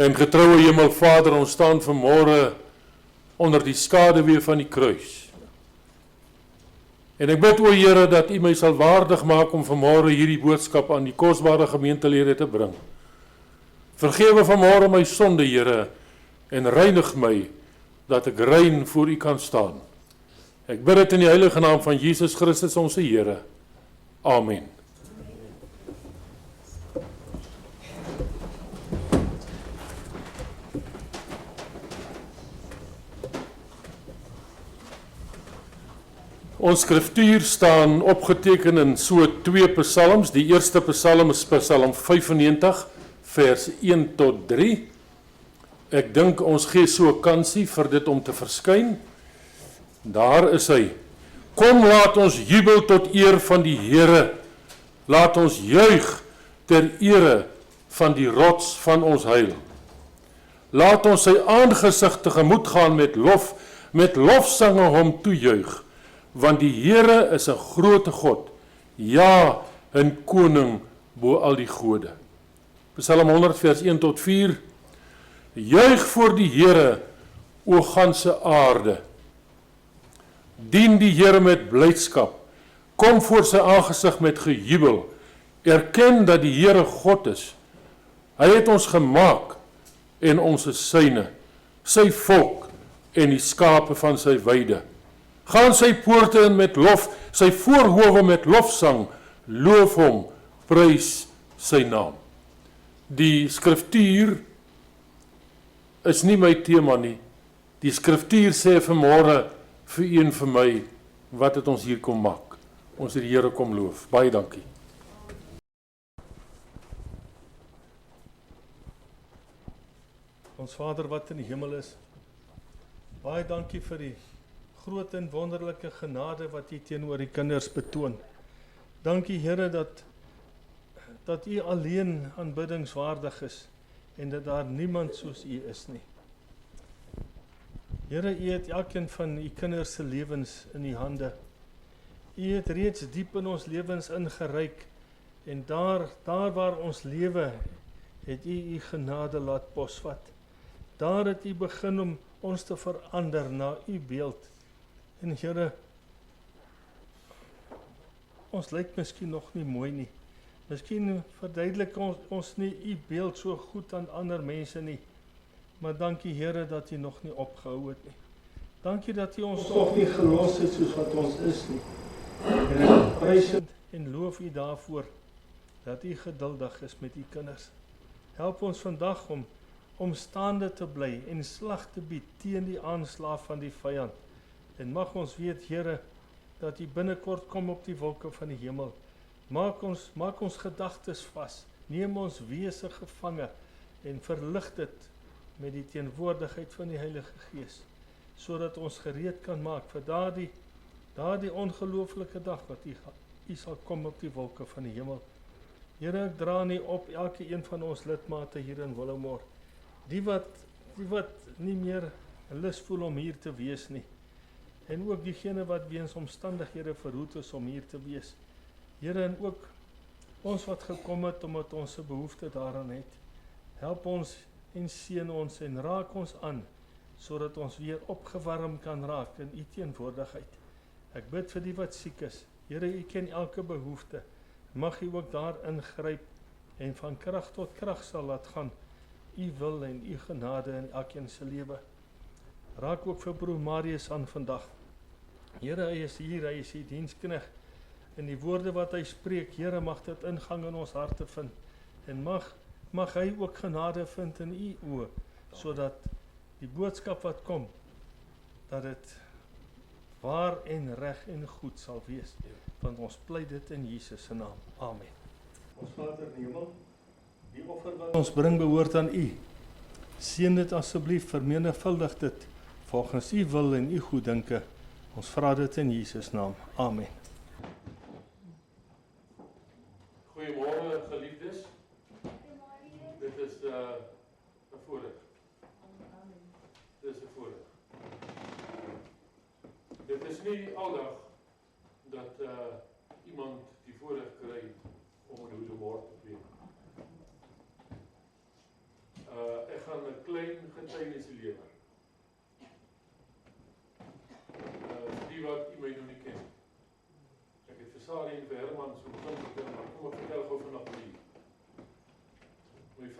En getroue Hemelvader, ons staan vanmôre onder die skaduwee van die kruis. En ek bid, o Here, dat U my sal waardig maak om vanmôre hierdie boodskap aan die kosbare gemeentelede te bring. Vergewe vanmôre my sonde, Here, en reinig my, dat ek rein voor U kan staan. Ek bid dit in die heilige naam van Jesus Christus, ons Here. Amen. Ons skriftuur staan opgeteken in so 2 psalms. Die eerste psalm is Psalm 95, vers 1 tot 3. Ek dink ons gee so 'n kansie vir dit om te verskyn. Daar is hy. Kom, laat ons jubel tot eer van die Here. Laat ons juig ter ere van die rots van ons heil. Laat ons sy aangesig tegemoet gaan met lofsange hom toejuig. Want die Here is 'n grote God, ja, 'n koning bo al die gode. Psalm 100 vers 1 tot 4. Juig voor die Here, o ganse aarde. Dien die Here met blydskap. Kom voor sy aangesig met gejubel. Erken dat die Here God is. Hy het ons gemaak en ons is syne, sy volk en die skape van sy weide. Gaan sy poorte in met lof, sy voorhowe met lofsang, loof hom, prys sy naam. Die skriftuur is nie my tema nie. Die skriftuur sê vanmôre vir u en vir my, wat het ons hier kom maak? Ons het die Here kom loof. Baie dankie. Ons Vader wat in die hemel is, baie dankie vir die groot en wonderlike genade wat U teenoor die kinders betoon. Dankie Here dat U alleen aanbiddingswaardig is en dat daar niemand soos U is nie. Here, U het elkeen van U kinders se lewens in U hande. U het reeds diep in ons lewens ingeryk en daar waar ons lewe, het U genade laat posvat. Daar het U begin om ons te verander na U beeld. En Here, ons lyk miskien nog nie mooi nie. Miskien verduidelik ons nie U beeld so goed aan ander mense nie. Maar dankie Here dat U nog nie opgehou het nie. Dankie dat U ons nog nie gelos het soos wat ons is nie. En ek prys en loof U daarvoor dat U geduldig is met U kinders. Help ons vandag om staande te bly en slag te bied teen die aanslag van die vyand. En mag ons weet, Here, dat U binnekort kom op die wolke van die hemel. Maak ons gedagtes vas, neem ons wese gevange en verlig dit met die teenwoordigheid van die Heilige Gees, sodat ons gereed kan maak vir daardie ongelooflike dag wat U sal kom op die wolke van die hemel. Here, ek dra nie op elke een van ons lidmate hier in Willowmore, die wat nie meer lus voel om hier te wees nie, en ook diegene wat weens omstandighede verhoed is om hier te wees. Here, en ook ons wat gekom het omdat ons 'n behoefte daaraan het. Help ons en seën ons en raak ons aan, sodat ons weer opgewarm kan raak in U teenwoordigheid. Ek bid vir die wat siek is. Here, U ken elke behoefte. Mag U ook daar ingryp en van krag tot krag sal laat gaan. U wil en U genade in elkeen se lewe. Raak ook vir broer Marius aan vandag. Here, hy is hier, hy is die dienskneg. En die woorde wat hy spreek, Here, mag dit ingang in ons harte vind. En mag hy ook genade vind in U oë, sodat die boodskap wat kom, dat dit waar en reg en goed sal wees. Want ons pleit dit in Jesus se naam. Amen. Ons Vader in die hemel, die offer wat ons bring behoort aan U. Seën dit asseblief, vermenigvuldig dit volgens U wil en U goeddinke. Ons vra dit in Jesus naam. Amen. Goeiemôre geliefdes. Dit is 'n voorreg. Dit is 'n voorreg. Dit is nie aldag dat iemand die voorreg kry om in Willowmore te preek. Ek gaan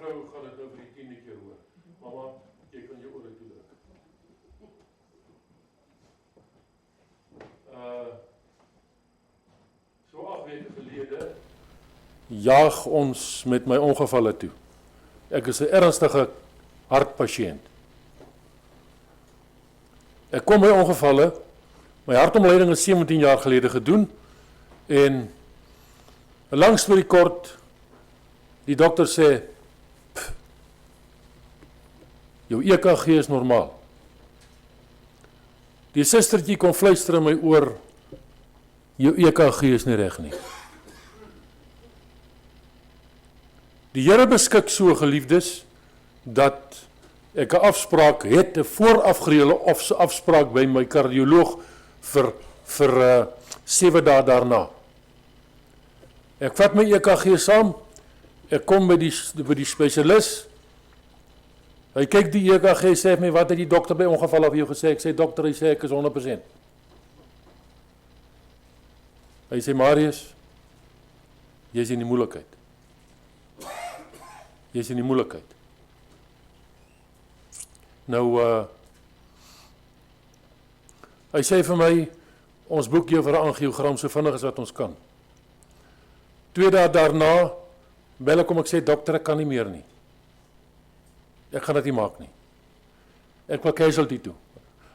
vrou gaan dit nou vir die 10de keer hoor. Mama, jy kan jou ore toedruk. So 8 weke gelede jaag ons met my ongevalle toe. Ek is 'n ernstige hartpasiënt. Ek kom by ongevalle, my hartomleiding is 17 jaar gelede gedoen en 'n lang storie kort, die dokter sê, jou EKG is normaal. Die sustertjie kom fluister in my oor, jou EKG is nie reg nie. Die Here beskik so, geliefdes, dat ek 'n afspraak het, 'n voorafgereële afspraak by my kardioloog vir 7 dae daarna. Ek vat my EKG saam, ek kom by die spesialis, hy kyk die EKG, sê my, wat het die dokter by ongeval af jou gesê? Ek sê, dokter, hy sê ek is 100%. Hy sê, Marius, jy is in die moeilikheid. Jy is in die moeilikheid. Nou, hy sê vir my, ons boek jou vir 'n angiogram so vinnig as wat ons kan. 2 dae daarna, bel ek hom, ek sê, dokter, ek kan nie meer nie. Ek gaan dit nie maak nie. Ek wil casualty toe.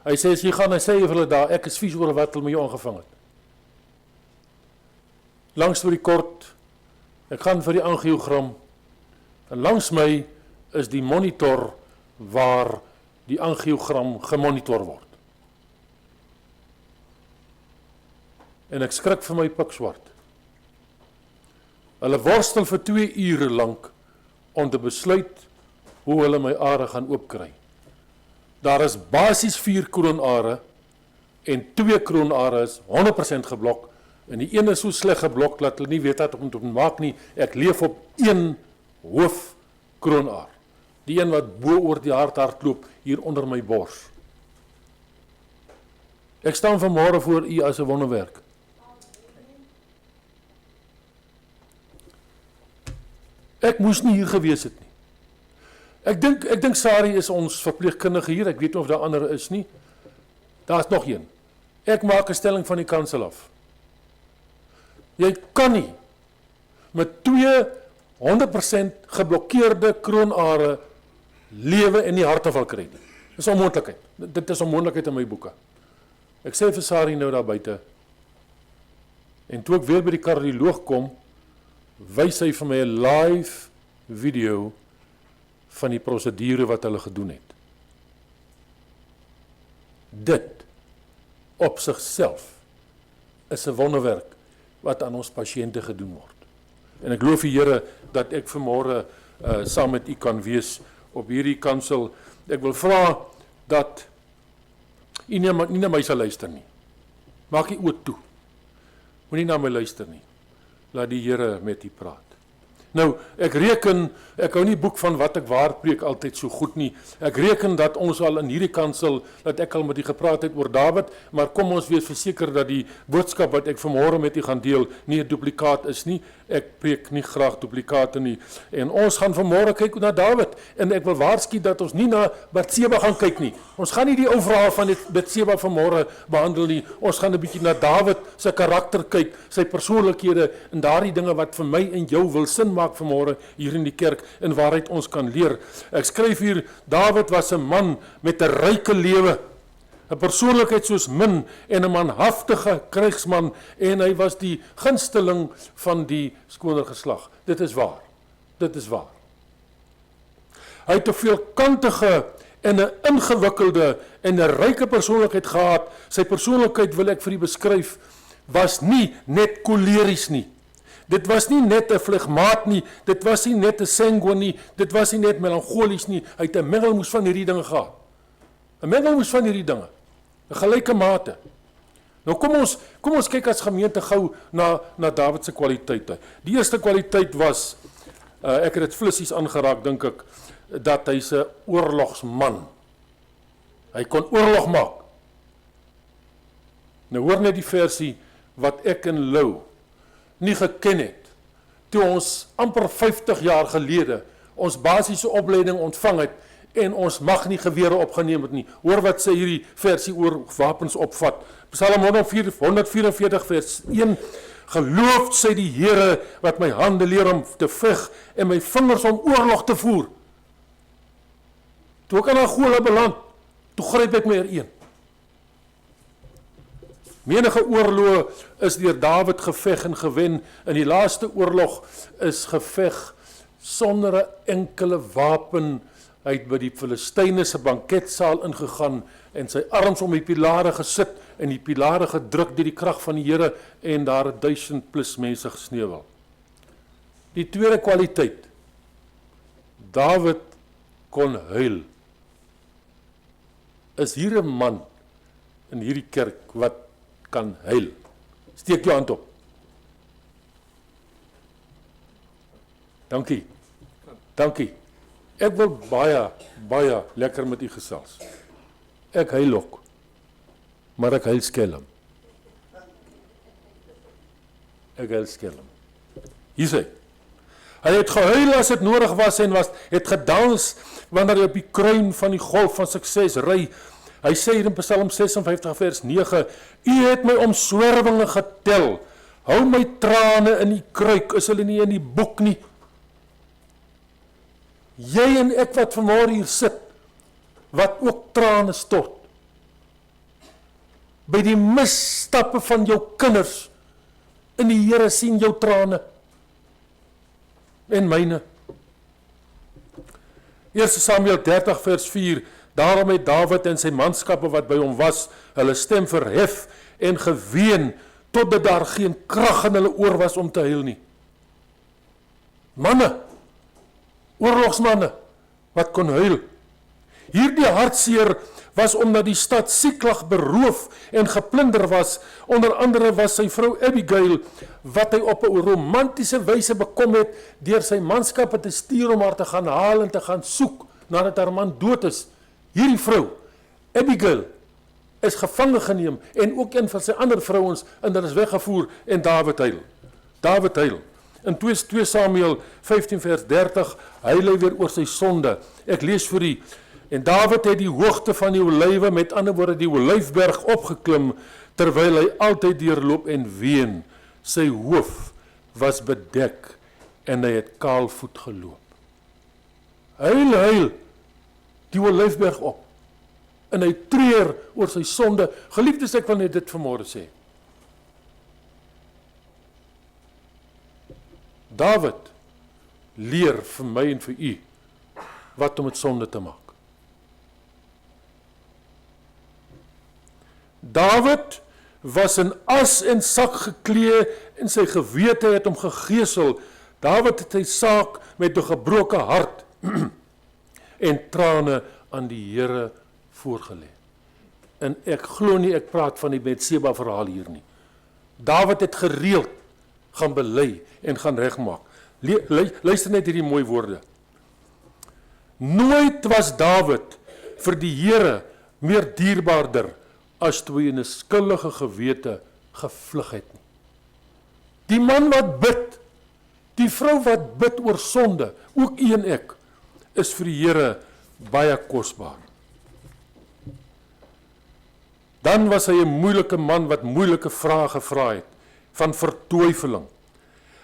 Hy sê, as jy gaan, hy sê vir hulle daar, ek is vies oor wat hulle my jou aangevang het. Langs storie kort, ek gaan vir die angiogram, en langs my is die monitor waar die angiogram gemonitor word. En ek skrik vir my pikswart. Hulle worstel vir 2 ure lank om te besluit hoe hulle my are gaan oopkry. Daar is basies 4 kroonare en 2 kroonare is 100% geblok en die een is so sleg geblok dat hulle nie weet wat om te maak nie. Ek leef op 1 hoofkroonaar. Die een wat bo oor die hart hardloop hier onder my bors. Ek staan vanmôre voor u as 'n wonderwerk. Ek moes nie hier gewees het nie. Ek dink Sari is ons verpleegkundige hier, ek weet nie of daar ander is nie. Daar's nog een. Ek maak 'n stelling van die kansel af. Jy kan nie met 2 100% geblokkeerde kroonare lewe en die hartaanval kry nie. Dit is 'n onmoontlikheid. Dit is 'n onmoontlikheid in my boeke. Ek sê vir Sari nou daar buite. En toe ek weer by die kardioloog kom, wys hy vir my 'n live video van die prosedure wat hulle gedoen het. Dit op sigself is 'n wonderwerk wat aan ons pasiënte gedoen word. En ek loof die Here dat ek vanmôre saam met u kan wees op hierdie kansel. Ek wil vra dat u nie na my sal luister nie. Maak u oë toe. Moenie na my luister nie. Laat die Here met u praat. Nou, ek hou nie boek van wat ek waar preek altyd so goed nie. Ek reken dat ons al in hierdie kansel, dat ek al met u gepraat het oor Dawid, maar kom ons wees verseker dat die boodskap wat ek vanmôre met u gaan deel, nie 'n duplikaat is nie. Ek preek nie graag duplikate nie. En ons gaan vanmôre kyk na Dawid, en ek wil waarsku dat ons nie na Batseba gaan kyk nie. Ons gaan nie die ou verhaal van Batseba vanmôre behandel nie. Ons gaan 'n bietjie na Dawid se karakter kyk, sy persoonlikhede en daardie dinge wat vir my en jou wil sin maak vanmôre hier in die kerk en waaruit ons kan leer. Ek skryf hier, Dawid was 'n man met 'n ryke lewe, 'n persoonlikheid soos min en 'n manhaftige krygsman, en hy was die gunsteling van die skoner geslag. Dit is waar. Dit is waar. Hy het 'n veelkantige en 'n ingewikkelde en 'n ryke persoonlikheid gehad. Sy persoonlikheid, wil ek vir u beskryf, was nie net koleries nie. Dit was nie net 'n flegmaat nie, dit was nie net 'n sanguine nie, dit was nie net melancholies nie, hy het 'n mengelmoes van hierdie dinge gehad. 'n Mengelmoes van hierdie dinge, 'n gelyke mate. Nou kom ons kyk as gemeente gou na Dawid se kwaliteite. Die eerste kwaliteit was, ek het dit flissies aangeraak dink ek, dat hy's 'n oorlogsman. Hy kon oorlog maak. Nou hoor net die versie wat ek en Lou nie geken het, toe ons amper 50 jaar gelede ons basiese opleiding ontvang het en ons mag nie gewere opgeneem het nie. Hoor wat sê hierdie versie oor wapens opvat. Psalm 144 vers 1, geloofd sy die Here wat my hande leer om te veg en my vingers om oorlog te voer. Toe ek aan Angola beland, toe gryp ek my een. Menige oorloë is deur Dawid geveg en gewen. In die laaste oorlog is geveg sonder 'n enkele wapen. Hy het by die Filistyne se banketsaal ingegaan en sy arms om die pilare gesit en die pilare gedruk deur die krag van die Here en daar 1000+ mense gesneuwel. Die tweede kwaliteit. Dawid kon huil. Is hier 'n man in hierdie kerk wat kan huil? Steek jou hand op. Dankie. Dankie. Ek wil baie lekker met u gesels. Ek huil ook, maar ek huil skelm. Ek huil skelm. Hier sê, hy het gehuil as dit nodig was en het gedans wanneer hy op die kruin van die golf van sukses ry. Hy sê hier in Psalm 56 vers 9, u het my om swerwinge getel, hou my trane in die kruik, is hulle nie in die boek nie. Jy en ek wat vanmôre hier sit, wat ook trane stort, by die misstappe van jou kinders, in die Here sien jou trane, en myne. 1 Samuel 30 vers 4, daarom het Dawid en sy manskappe wat by hom was, hulle stem verhef en geween, totdat daar geen krag in hulle oor was om te huil nie. Manne, oorlogsmanne, wat kon huil. Hierdie hartseer was omdat die stad Siklag beroof en geplunder was. Onder andere was sy vrou Abigail, wat hy op 'n romantiese wyse bekom het, deur sy manskappe te stuur om haar te gaan haal en te gaan soek, nadat haar man dood is. Hierdie vrou, Abigail, is gevange geneem, en ook een van sy ander vrouens, en hulle is weggevoer, en Dawid huil. Dawid huil. In 2 Samuel 15 vers 30, huil hy weer oor sy sonde. Ek lees vir u, en Dawid het die hoogte van die olywe, met ander woorde die olyfberg opgeklim, terwyl hy altyd deurloop en ween. Sy hoof was bedek, en hy het kaalvoet geloop. Huil, die olyfberg op, en hy treur oor sy sonde. Geliefdes, ek wil net dit vanmôre sê. Dawid leer vir my en vir u wat om met sonde te maak. Dawid was in as en sak geklee en sy gewete het hom gegeesel. Dawid het sy saak met 'n gebroke hart en trane aan die Here voorgelê. En ek glo nie ek praat van die Betseba verhaal hier nie. Dawid het gereeld gaan bely en gaan regmaak. Luister net hierdie mooi woorde. Nooit was Dawid vir die Here meer dierbaarder as toe hy in 'n skuldige gewete gevlug het nie. Die man wat bid, die vrou wat bid oor sonde, ook u en ek, is vir die Here baie kosbaar. Dan was hy 'n moeilike man wat moeilike vrae gevra het, van vertwyfeling.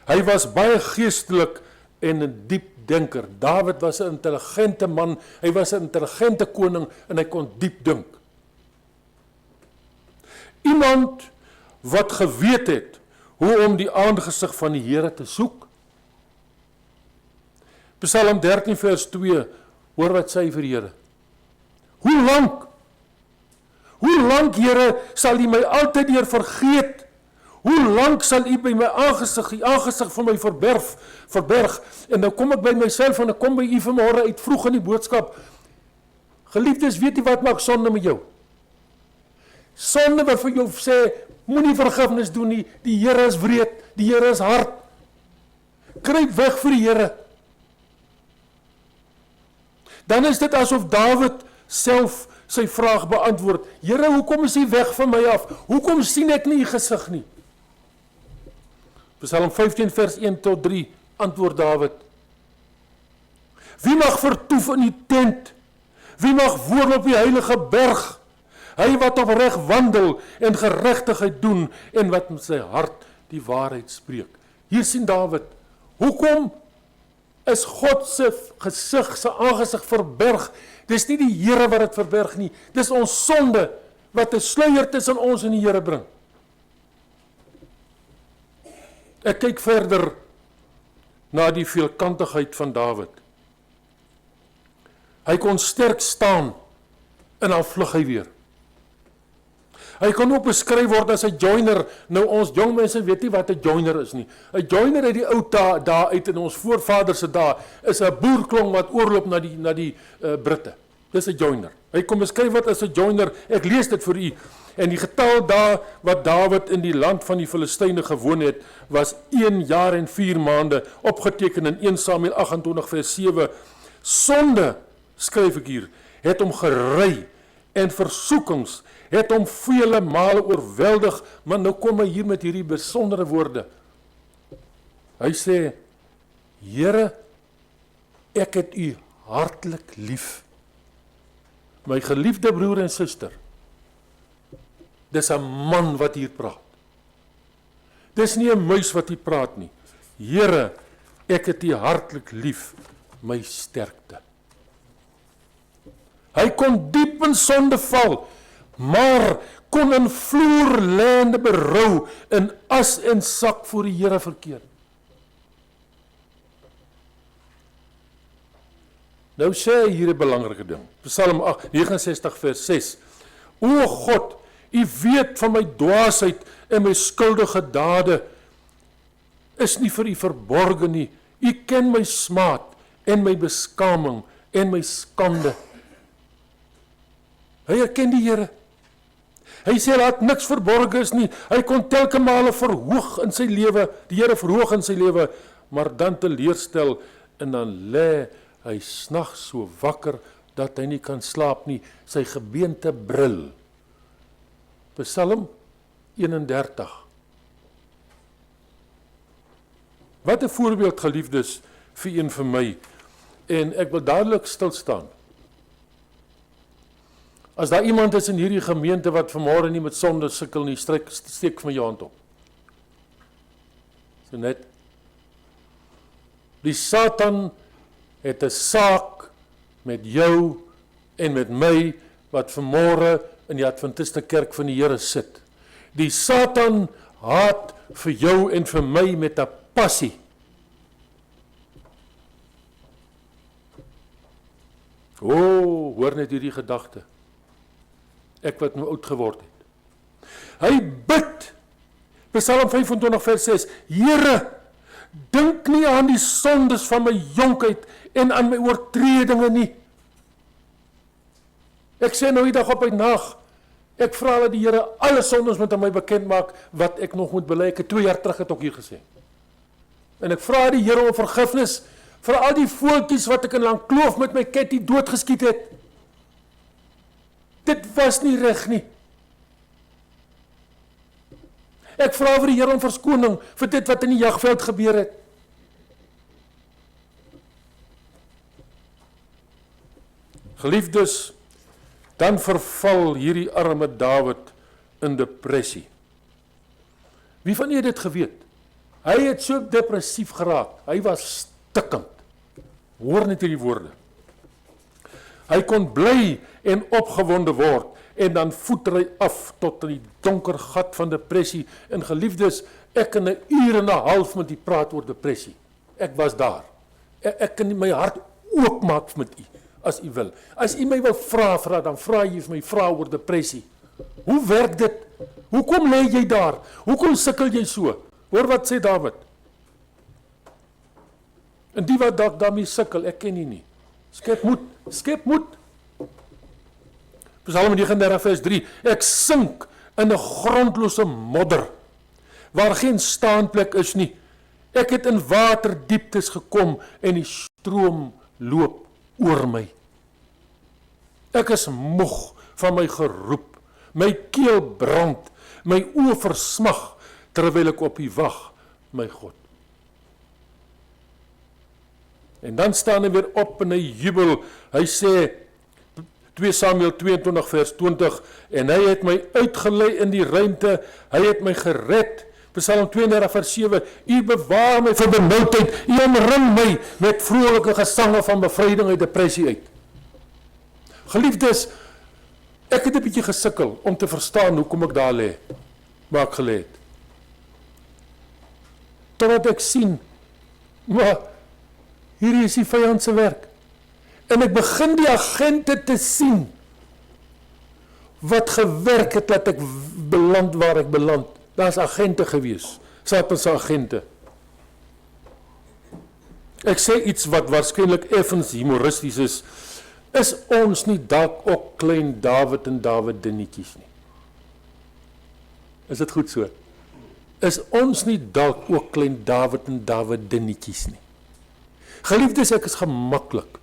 Hy was baie geestelik en 'n diep denker. Dawid was 'n intelligente man, hy was 'n intelligente koning en hy kon diep dink. Iemand wat geweet het hoe om die aangesig van die Here te soek. Psalm 13 vers 2, hoor wat sê hy vir die Here. Hoe lank, Here, sal U my altyd deur vergeet? Hoe lank sal U by my aangesig, die aangesig van my verberg? En nou kom ek by myself en ek kom by U vanmôre uit vroeg in die boodskap. Geliefdes, weet U wat maak sonde met jou? Sonde wat vir jou sê, moenie vergifnis doen nie, die Here is wreed, die Here is hard. Kruip weg vir die Here. Dan is dit asof Dawid self sy vraag beantwoord. Here, hoekom is U weg van my af? Hoekom sien ek nie U gesig nie? Psalm 15 vers 1 tot 3 antwoord Dawid. Wie mag vertoef in die tent? Wie mag woon op die heilige berg? Hy wat opreg wandel en geregtigheid doen en wat met sy hart die waarheid spreek. Hier sien Dawid, hoekom is God se gesig, sy aangesig verberg? Dis nie die Here wat dit verberg nie, dis ons sonde wat 'n sluier tussen ons en die Here bring. Ek kyk verder na die veelkantigheid van Dawid. Hy kon sterk staan en dan vlug hy weer. Hy kan ook beskryf word as 'n joiner. Nou ons jong mense weet nie wat 'n joiner is nie. 'n Joiner uit die ou dae uit in ons voorvaders se dae is 'n boerklong wat oorloop na die Britte. Dis 'n joiner. Hy kom beskryf word as 'n joiner. Ek lees dit vir u. En die getal dae wat Dawid in die land van die Filistyne gewoon het, was 1 jaar en 4 maande, opgeteken in 1 Samuel 28 vers 7. Sonde, skryf ek hier, het hom gery en versoekings het hom vele male oorweldig, maar nou kom hy hier met hierdie besondere woorde. Hy sê, Here, ek het u hartlik lief. My geliefde broer en suster, dis 'n man wat hier praat. Dis nie 'n muis wat hier praat nie. Here, ek het u hartlik lief, my sterkte. Hy kon diep in sonde val, maar kon in vloerlêende berou, in as en sak voor die Here verkeer. Nou sê hy hier 'n belangrike ding. Psalm 69 vers 6. O God, u weet van my dwaasheid en my skuldige dade is nie vir u verborge nie. U ken my smaad en my beskaming en my skande. Hy erken die Here. Hy sê laat niks verborge is nie. Hy kon telke male verhoog in sy lewe, die Here verhoog in sy lewe, maar dan teleurstel en dan lê hy snags so wakker dat hy nie kan slaap nie, sy gebeente brul. Psalm 31. Wat 'n voorbeeld, geliefdes, vir een vir my, en ek wil dadelik stil staan. As daar iemand is in hierdie gemeente wat vanmôre nie met sonde sukkel nie, steek van jou hand op. So net. Die Satan het 'n saak met jou en met my wat vanmôre in die Adventiste kerk van die Here sit. Die Satan haat vir jou en vir my met 'n passie. Hoor net hierdie gedagte. Ek wat nou oud geword het. Hy bid, Psalm 25 vers 6, Here, dink nie aan die sondes van my jonkheid en aan my oortredinge nie. Ek sê nou die dag op uit nag, ek vra dat die Here alle sondes met my bekend maak, wat ek nog moet bely. Ek het 2 jaar terug het ook hier gesê. En ek vra die Here om vergifnis, vir al die voeltjies wat ek in Langkloof met my ketty doodgeskiet het. Dit was nie reg nie. Ek vra vir die Here om verskoning vir dit wat in die jagveld gebeur het. Geliefdes, dan verval hierdie arme Dawid in depressie. Wie van julle het dit geweet? Hy het so depressief geraak. Hy was stikkend. Hoor net hierdie woorde. Hy kon bly en opgewonde word en dan voeter hy af tot in die donker gat van depressie. En geliefdes, ek kan 'n uur en 'n half met u praat oor depressie. Ek was daar. Ek kan my hart oopmaak met u, as u wil. As u my wil vra, dan vra jy vir my vra oor depressie. Hoe werk dit? Hoekom lê jy daar? Hoekom sukkel jy so? Hoor wat sê Dawid. En die wat daarmee sukkel, ek ken nie. Skep moed. Psalm 39 vers 3, ek sink in 'n grondlose modder, waar geen staanplek is nie. Ek het in waterdieptes gekom en die stroom loop oor my. Ek is moeg van my geroep, my keel brand, my oë versmag, terwyl ek op U wag, my God. En dan staan hy weer op en hy jubel. Hy sê, 2 Samuel 22 vers 20, en hy het my uitgelei in die ruimte, hy het my gered. Psalm 32 vers 7, U bewaar my vir benoudheid, U omring my met vrolike gesange van bevryding uit depressie uit. Geliefdes, ek het 'n bietjie gesukkel om te verstaan hoekom ek daar lê, waar ek gelê het. Totdat ek sien, maar hier is die vyand se werk. En ek begin die agente te sien, wat gewerk het dat ek beland waar ek beland. Daar's agente gewees, Satan se agente. Ek sê iets wat waarskynlik effens humoristies is ons nie dalk ook klein Dawid en Dawidinetjies nie? Is dit goed so? Is ons nie dalk ook klein Dawid en Dawidinetjies nie? Geliefdes, ek is gemaklik.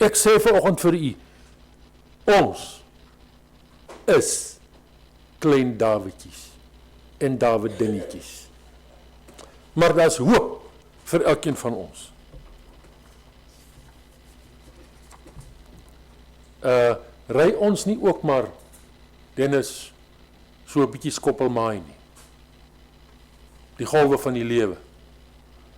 Ek sê vanoggend vir u, ons is klein Dawidjies en Dawidinetjies. Maar daar's hoop vir elkeen van ons. Ry ons nie ook maar, Dennis, so 'n bietjie skoppelmaai nie. Die golwe van die lewe,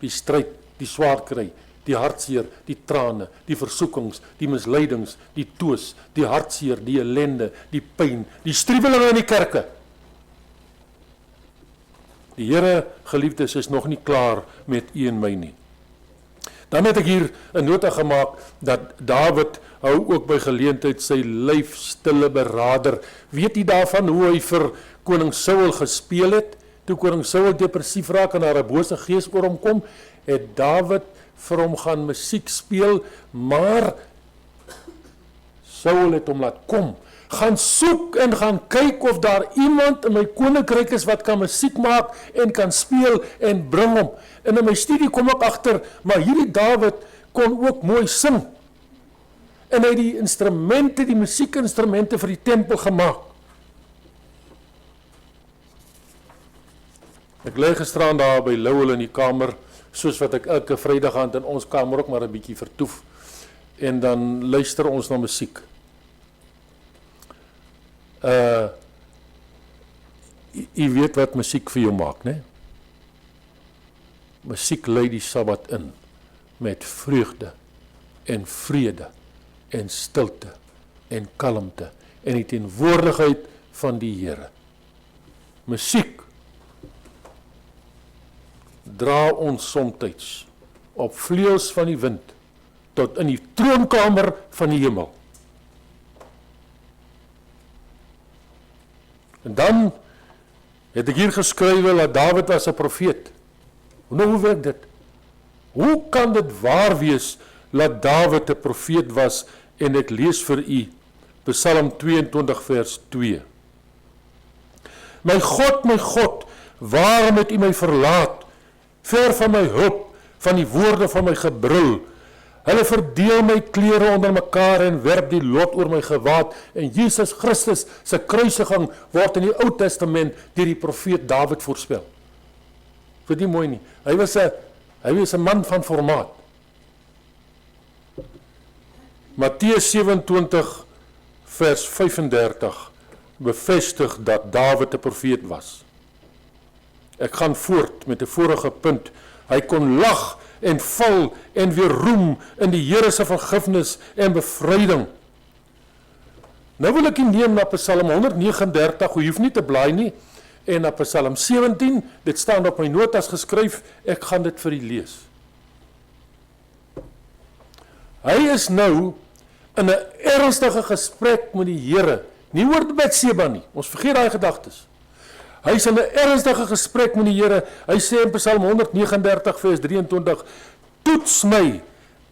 die stryd, die swaar kry, die hartseer, die trane, die versoekings, die misleidings, die toos, die hartseer, die ellende, die pyn, die striwelinge in die kerke. Die Here, geliefdes, is nog nie klaar met u en my nie. Dan het ek hier 'n nota gemaak dat Dawid hou ook by geleentheid sy lyf stille berader. Weet u daarvan hoe hy vir koning Saul gespeel het? Toe koning Saul depressief raak en daar 'n bose gees oor hom kom, het Dawid vir hom gaan musiek speel, maar Saul het hom laat kom. Gaan soek en gaan kyk of daar iemand in my koninkryk is wat kan musiek maak en kan speel en bring hom. En in my studie kom ek agter, maar hierdie Dawid kon ook mooi sing. En hy het die instrumente, die musiekinstrumente vir die tempel gemaak. Ek lê gisteraan daar by Lowell in die kamer, soos wat ek elke Vrydag aand in ons kamer ook maar 'n bietjie vertoef. En dan luister ons na musiek. U weet wat musiek vir jou maak, né? Musiek lei die Sabbat in met vreugde en vrede en stilte en kalmte en die teenwoordigheid van die Here. Musiek dra ons somtyds op vleuels van die wind tot in die troonkamer van die hemel. En dan het ek hier geskrywe dat Dawid was 'n profeet. Hoe werk dit? Hoe kan dit waar wees dat Dawid 'n profeet was? En ek lees vir u Psalm 22 vers 2. My God, waarom het u my verlaat? Ver van my hulp, van die woorde van my gebrul. Hulle verdeel my klere onder mekaar en werp die lot oor my gewaad. En Jesus Christus se kruisiging word in die Ou Testament deur die profeet Dawid voorspel. Vind jy mooi nie? Hy was 'n man van formaat. Matteus 27 vers 35 bevestig dat Dawid 'n profeet was. Ek gaan voort met 'n vorige punt. Hy kon lag en val en weer roem in die Here se vergifnis en bevryding. Nou wil ek u neem na Psalm 139, jy hoef nie te blaai nie, en na Psalm 17, dit staan op my notas geskryf, ek gaan dit vir u lees. Hy is nou in 'n ernstige gesprek met die Here, nie oor Betseba nie, ons vergeet daai gedagtes. Hy is in 'n ernstige gesprek met die Here. Hy sê in Psalm 139 vers 23, toets my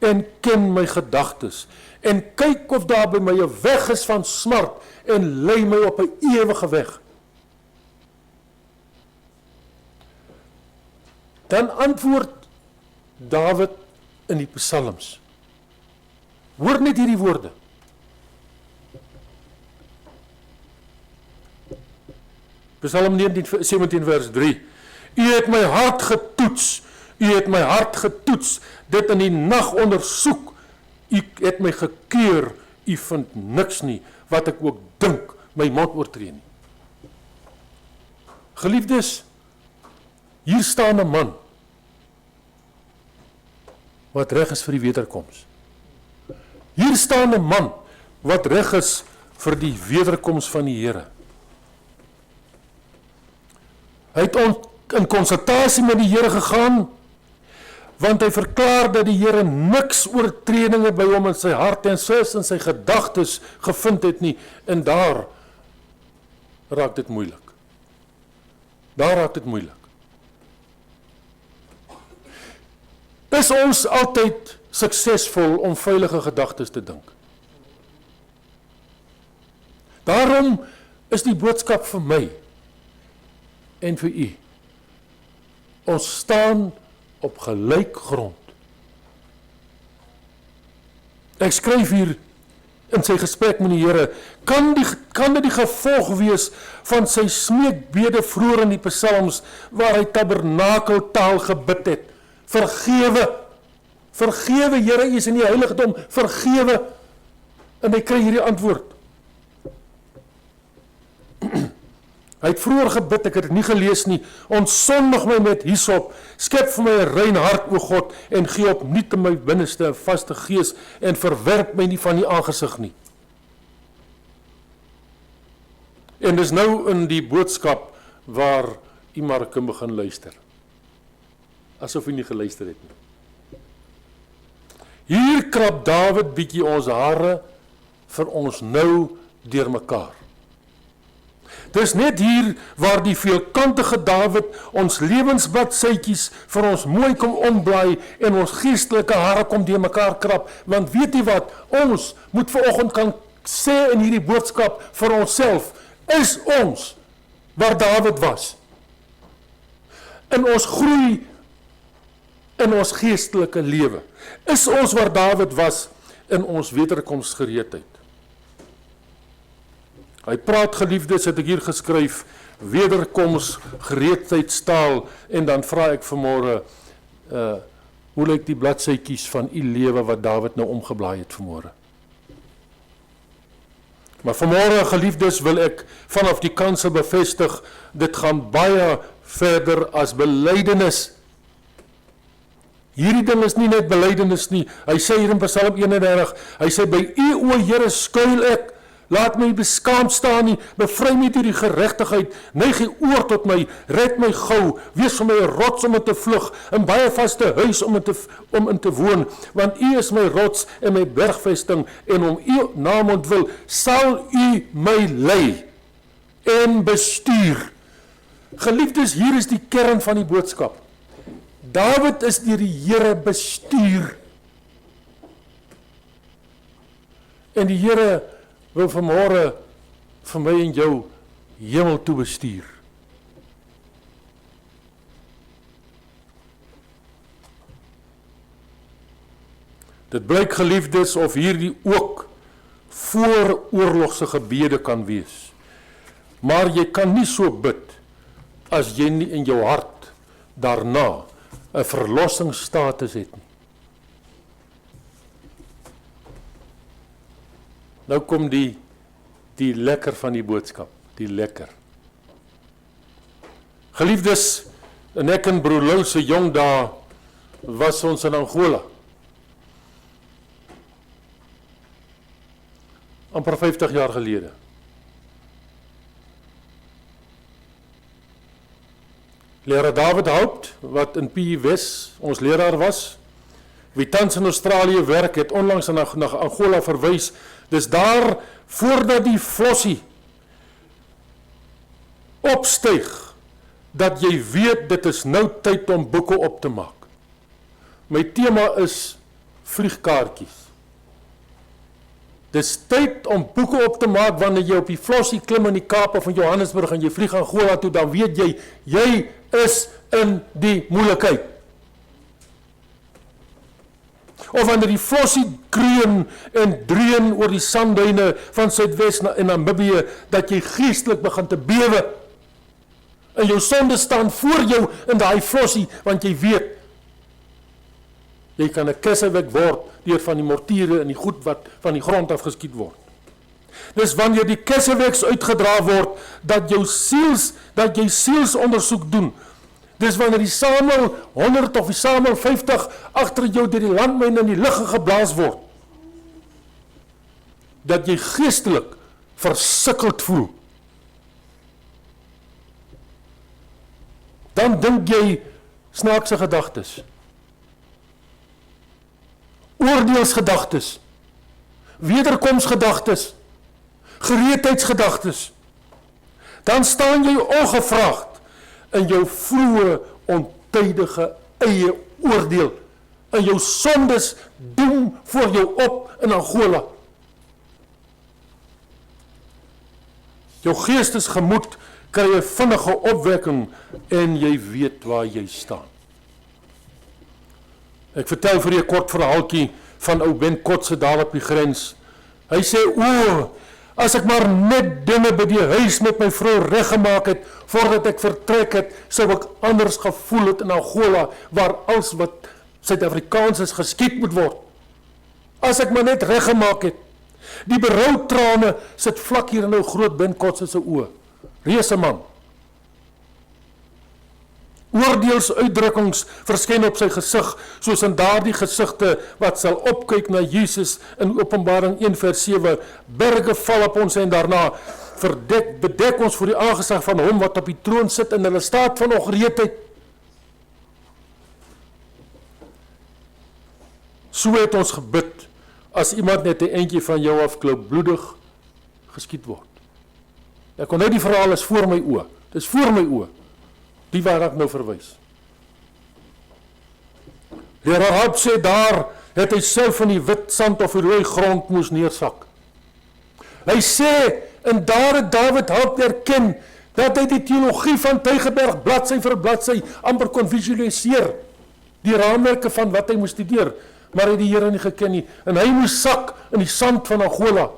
en ken my gedagtes en kyk of daar by my 'n weg is van smart en lei my op 'n ewige weg. Dan antwoord Dawid in die Psalms. Hoor net hierdie woorde. Psalm 17 vers 3. U het my hart getoets U het my hart getoets, dit in die nag ondersoek. U het my gekeur, u vind niks nie, wat ek ook dink, my mond oortree nie. Geliefdes, hier staan 'n man, wat reg is vir die wederkoms. Hier staan 'n man, wat reg is vir die wederkoms van die Here. Hy het in konsultasie met die Here gegaan, want hy verklaar dat die Here niks oortredinge by hom in sy hart en soos in sy gedagtes gevind het nie, en daar raak dit moeilik. Daar raak dit moeilik. Is ons altyd suksesvol om veilige gedagtes te dink? Daarom is die boodskap vir my en vir u. Ons staan op gelyk grond. Ek skryf hier in sy gesprek met die Here, kan dit die gevolg wees van sy smeekbede vroeër in die psalms, waar hy tabernakeltaal gebid het? Vergewe, Here, U is in die heiligdom, vergewe, en hy kry hierdie antwoord. Hy het vroeër gebid, ek het dit nie gelees nie, ontsondig my met hyssop, skep vir my 'n rein hart, o God, en gee opnuut in my binneste 'n vaste gees, en verwerp my nie van die aangesig nie. En dis nou in die boodskap waar u maar kan begin luister. Asof u nie geluister het nie. Hier krap Dawid bietjie ons hare vir ons nou deurmekaar. Dis net hier waar die veelkantige Dawid ons lewensbladsytjies vir ons mooi kom omblaai en ons geestelike hare kom deurmekaar krap, want weet jy wat, ons moet vanoggend kan sê in hierdie boodskap vir onsself, is ons waar Dawid was. In ons groei in ons geestelike lewe. Is ons waar Dawid was in ons wederkomsgereedheid. Hy praat, geliefdes, het ek hier geskryf, wederkomsgereedheidstaal, en dan vra ek vanmôre, hoe lyk die bladsytjies van u lewe wat Dawid nou omgeblaai het vanmôre? Maar vanmôre, geliefdes, wil ek vanaf die kansel bevestig, dit gaan baie verder as belydenis. Hierdie ding is nie net belydenis nie. Hy sê hier in Psalm 31, hy sê, by u, o Here, skuil ek, laat my beskaamd staan nie, bevry my deur die geregtigheid, neig u oor tot my, red my gou, wees vir my 'n rots om in te vlug, 'n baie vaste huis om in te woon, want u is my rots en my bergvesting, en om u naam ontwil, sal u my lei en bestuur. Geliefdes, hier is die kern van die boodskap. Dawid is deur die Here bestuur. En die Here wil vanmôre vir my en jou hemel toe bestuur. Dit blyk, geliefdes, of hierdie ook vooroorlogse gebede kan wees. Maar jy kan nie so bid as jy nie in jou hart daarna 'n verlossingsstatus het nie. Nou kom die lekker van die boodskap, die lekker. Geliefdes, en ek en broer Lou se jong dae was ons in Angola. Amper 50 jaar gelede. Leraar David Haupt, wat in PE Wes ons leraar was, wie tans in Australië werk, het onlangs na Angola verwys. Dis daar, voordat die flossie opstyg, dat jy weet, dit is nou tyd om boeke op te maak. My tema is vliegkaartjies. Dis tyd om boeke op te maak, wanneer jy op die flossie klim in die Kaap of in Johannesburg en jy vlieg Angola toe, dan weet jy is in die moeilikheid. Of wanneer die flossie kreun en dreun oor die sandduine van Suidwes en Namibië, dat jy geestelik begin te bewe. En jou sonde staan voor jou in daai flossie, want jy weet, Jy kan 'n Kesselwyk word deur van die mortiere en die goed wat van die grond af geskiet word. Dis wanneer die Kesselwyks uitgedra word, dat jy sielsondersoek doen. Dis wanneer die Samuel 100 of die Samuel 50 agter jou deur die landmyn in die lug geblaas word, dat jy geestelik versukkeld voel. Dan dink jy snaakse gedagtes, oordeelsgedagtes, wederkomsgedagtes, gereedheidsgedagtes. Dan staan jy ongevraagd in jou vroeë, ontydige eie oordeel, in jou sondes doem voor jou op in Angola. Jou geestesgemoed kry 'n vinnige opwekking en jy weet waar jy staan. Ek vertel vir jou 'n kort verhaaltjie van ou Ben Kotse daar op die grens. Hy sê, as ek maar net dinge by die huis met my vrou reggemaak het, voordat ek vertrek het, sou ek anders gevoel het in Angola, waar alles wat Suid-Afrikaans is geskiet moet word. As ek maar net reggemaak het. Die beroutrane sit vlak hier in nou groot Ben Kotse se oë. Reuse man. Oordeelsuitdrukkings verskyn op sy gesig, soos in daardie gesigte wat sal opkyk na Jesus in Openbaring 1 vers 7. Berge val op ons en daarna bedek ons voor die aangesig van hom wat op die troon sit in hulle staat van ongereedheid. So het ons gebid, as iemand net 'n eentjie van jou af bloedig geskiet word. Ek kon net die verhaal is voor my oë. Dis voor my oë. Die waar ek nou verwys. Die Rahab sê daar het hy self van die wit sand of die rooi grond moes neersak. Hy sê, en daar het Dawid hulp erken, dat hy die teologie van Tygerberg bladsy vir bladsy amper kon visualiseer, die raamwerke van wat hy moes studeer, maar hy het die Here nie geken nie, en hy moes sak in die sand van Angola,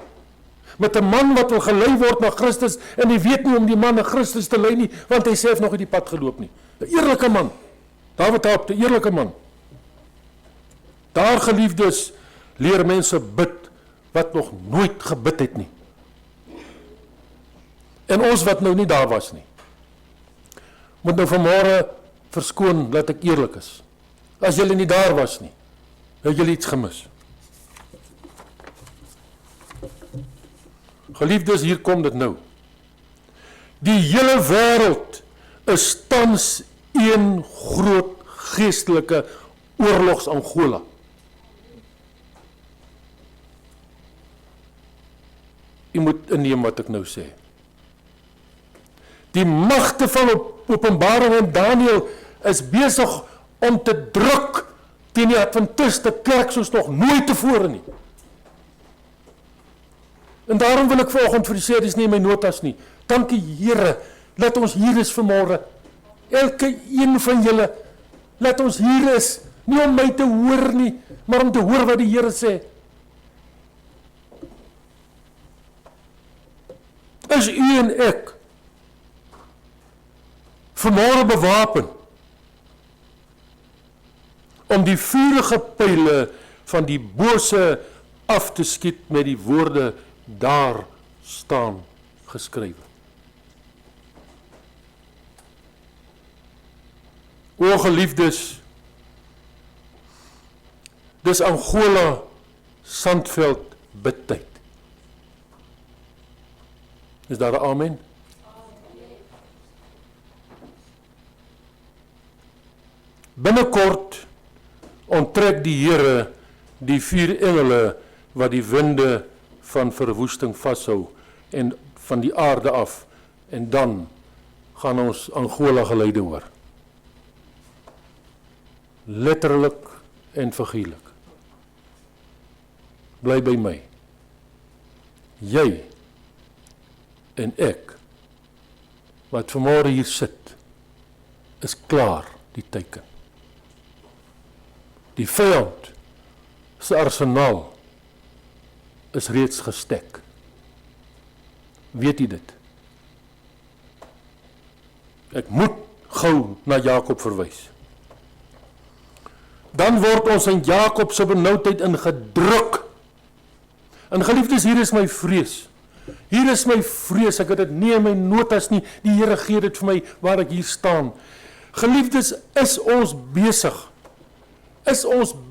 met 'n man wat wil gelei word na Christus, en hy weet nie om die man na Christus te lei nie, want hy self nog nie die pad geloop nie. 'n Eerlike man, Dawid het 'n eerlike man. Daar, geliefdes, leer mense bid, wat nog nooit gebid het nie. En ons wat nou nie daar was nie, moet nou vanmôre verskoon, dat ek eerlik is. As julle nie daar was nie, het julle iets gemis. Geliefdes, hier kom dit nou. Die hele wêreld is tans een groot geestelike oorlogs-Angola. U moet inneem wat ek nou sê. Die magte van Openbaring en Daniël is besig om te druk teen die Adventiste kerk soos nog nooit tevore nie. En daarom wil ek vanoggend vir u sê, dis nie in my notas nie. Dankie Here, dat ons hier is vanmôre. Elke een van julle, dat ons hier is, nie om my te hoor nie, maar om te hoor wat die Here sê. Is u en ek vanmôre bewapen om die vurige pyle van die bose af te skiet met die woorde, daar staan geskrywe. O geliefdes, dis Angola Sandveld bidtyd. Is daar 'n amen? Binnekort onttrek die Here die 4 engele wat die winde van verwoesting vashou en van die aarde af, en dan gaan ons Angola geleide hoor. Letterlik en figuurlik. Bly by my. Jy en ek, wat vanmôre hier sit, is klaar die teken. Die vyand se arsenaal is reeds gestek. Weet jy dit? Ek moet gou na Jakob verwys. dan word ons in Jakob se benoudheid ingedruk. En geliefdes, hier is my vrees. Hier is my vrees, ek het dit nie in my notas nie, die Here gee dit vir my waar ek hier staan. Geliefdes, is ons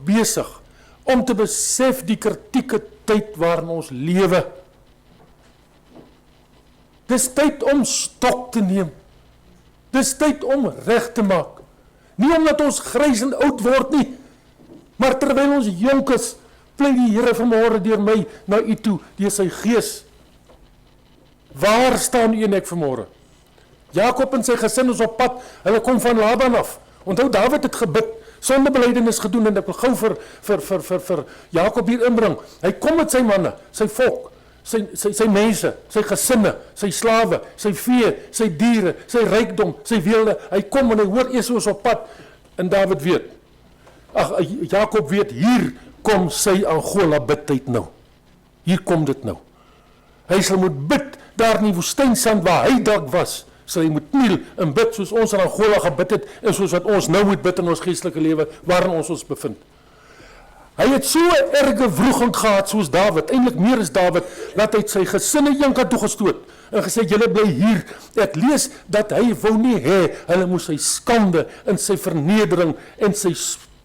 besig om te besef die kritieke tyd waarin ons lewe. Dis tyd om stok te neem. Dis tyd om reg te maak. Nie omdat ons grys en oud word nie, maar terwyl ons jonk is, pleit die Here vanmôre deur my na u toe, deur sy Gees. Waar staan u en ek vanmôre? Jakob en sy gesin is op pad, hulle kom van Laban af. Onthou, Dawid het gebid, sondebelydenis gedoen, en ek wil gou vir Jakob hier inbring. Hy kom met sy manne, sy volk, sy mense, sy gesinne, sy slawe, sy vee, sy diere, sy rykdom, sy weelde. Hy kom en hy hoor Esau is op pad, en Dawid weet, Jakob weet, hier kom sy Angola bidtyd nou. Hier kom dit nou. Hy sal moet bid, daar in die woestynsand waar hy dalk was, sal hy moet kniel en bid soos ons in Angola gebid het, en soos wat ons nou moet bid in ons geestelike lewe, waarin ons bevind. Hy het so 'n erge wroging gehad soos Dawid, eintlik meer as Dawid, dat hy sy gesinne een kant toe gestoot, en gesê, julle bly hier. Ek lees dat hy wou nie hê, hulle moes sy skande, en sy vernedering, en sy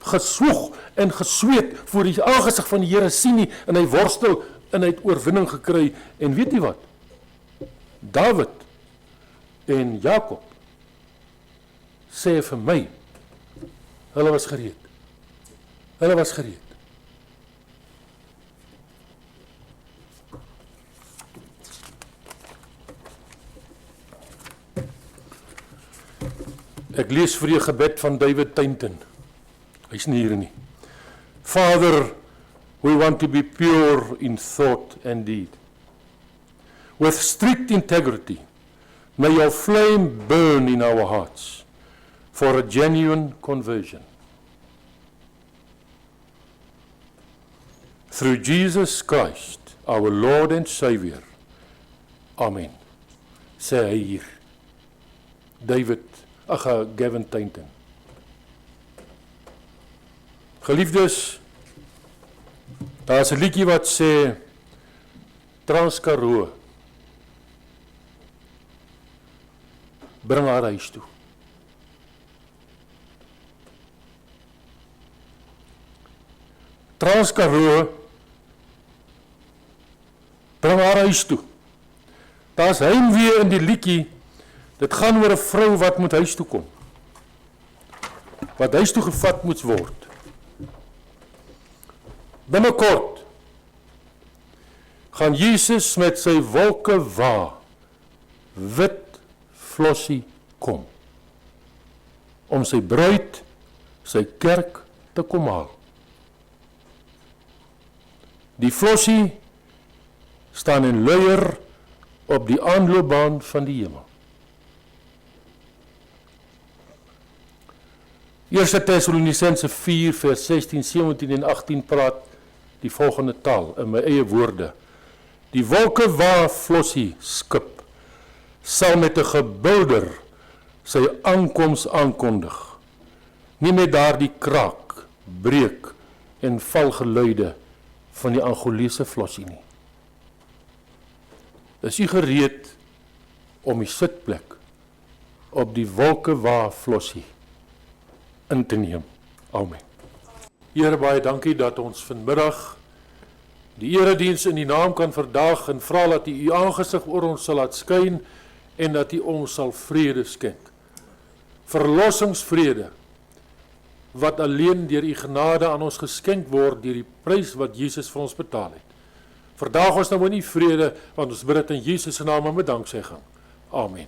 geswoeg, en gesweet, voor die aangesig van die Here sien nie, en hy worstel, en hy het oorwinning gekry, en weet jy wat? Dawid en Jakob sê vir my, hulle was gereed. Hulle was gereed. Ek lees vir die gebed van David Tainton. Hy's nie hier nie. Father, we want to be pure in thought and deed. With strict integrity, may your flame burn in our hearts for a genuine conversion. Through Jesus Christ, our Lord and Savior. Amen. Sê hy hier. Gavin Tainton. Geliefdes, daar is 'n liedjie wat sê Transkaroo, bring haar huis toe. Transkaroo, bring haar huis toe. Daar's heimwee in die liedjie. Dit gaan oor 'n vrou wat moet huis toe kom. Wat huis toe gevat moet word. Binnekort gaan Jesus met sy wolke wa, wit flossie kom. Om sy bruid, sy kerk te kom haal. Die flossie staan in luier op die aanloopbaan van die hemel. 1 Tessalonisense 4 vers 16, 17 en 18 praat die volgende taal in my eie woorde. Die wolke waar flossie skip sal met 'n gebulder sy aankoms aankondig. Nie met daardie kraak, breek en valgeluide van die Angolese flossie nie. Is u gereed om die sitplek op die wolke waar flossie in te neem? Amen. Here, baie dankie dat ons vanmiddag die erediens in die naam kan verdaag en vra dat u aangesig oor ons sal laat skyn en dat u ons sal vrede skenk. Verlossingsvrede wat alleen deur u genade aan ons geskenk word deur die prys wat Jesus vir ons betaal het. Verdaag ons nou in u vrede, want ons bid dit in Jesus se naam en met danksegging. Amen.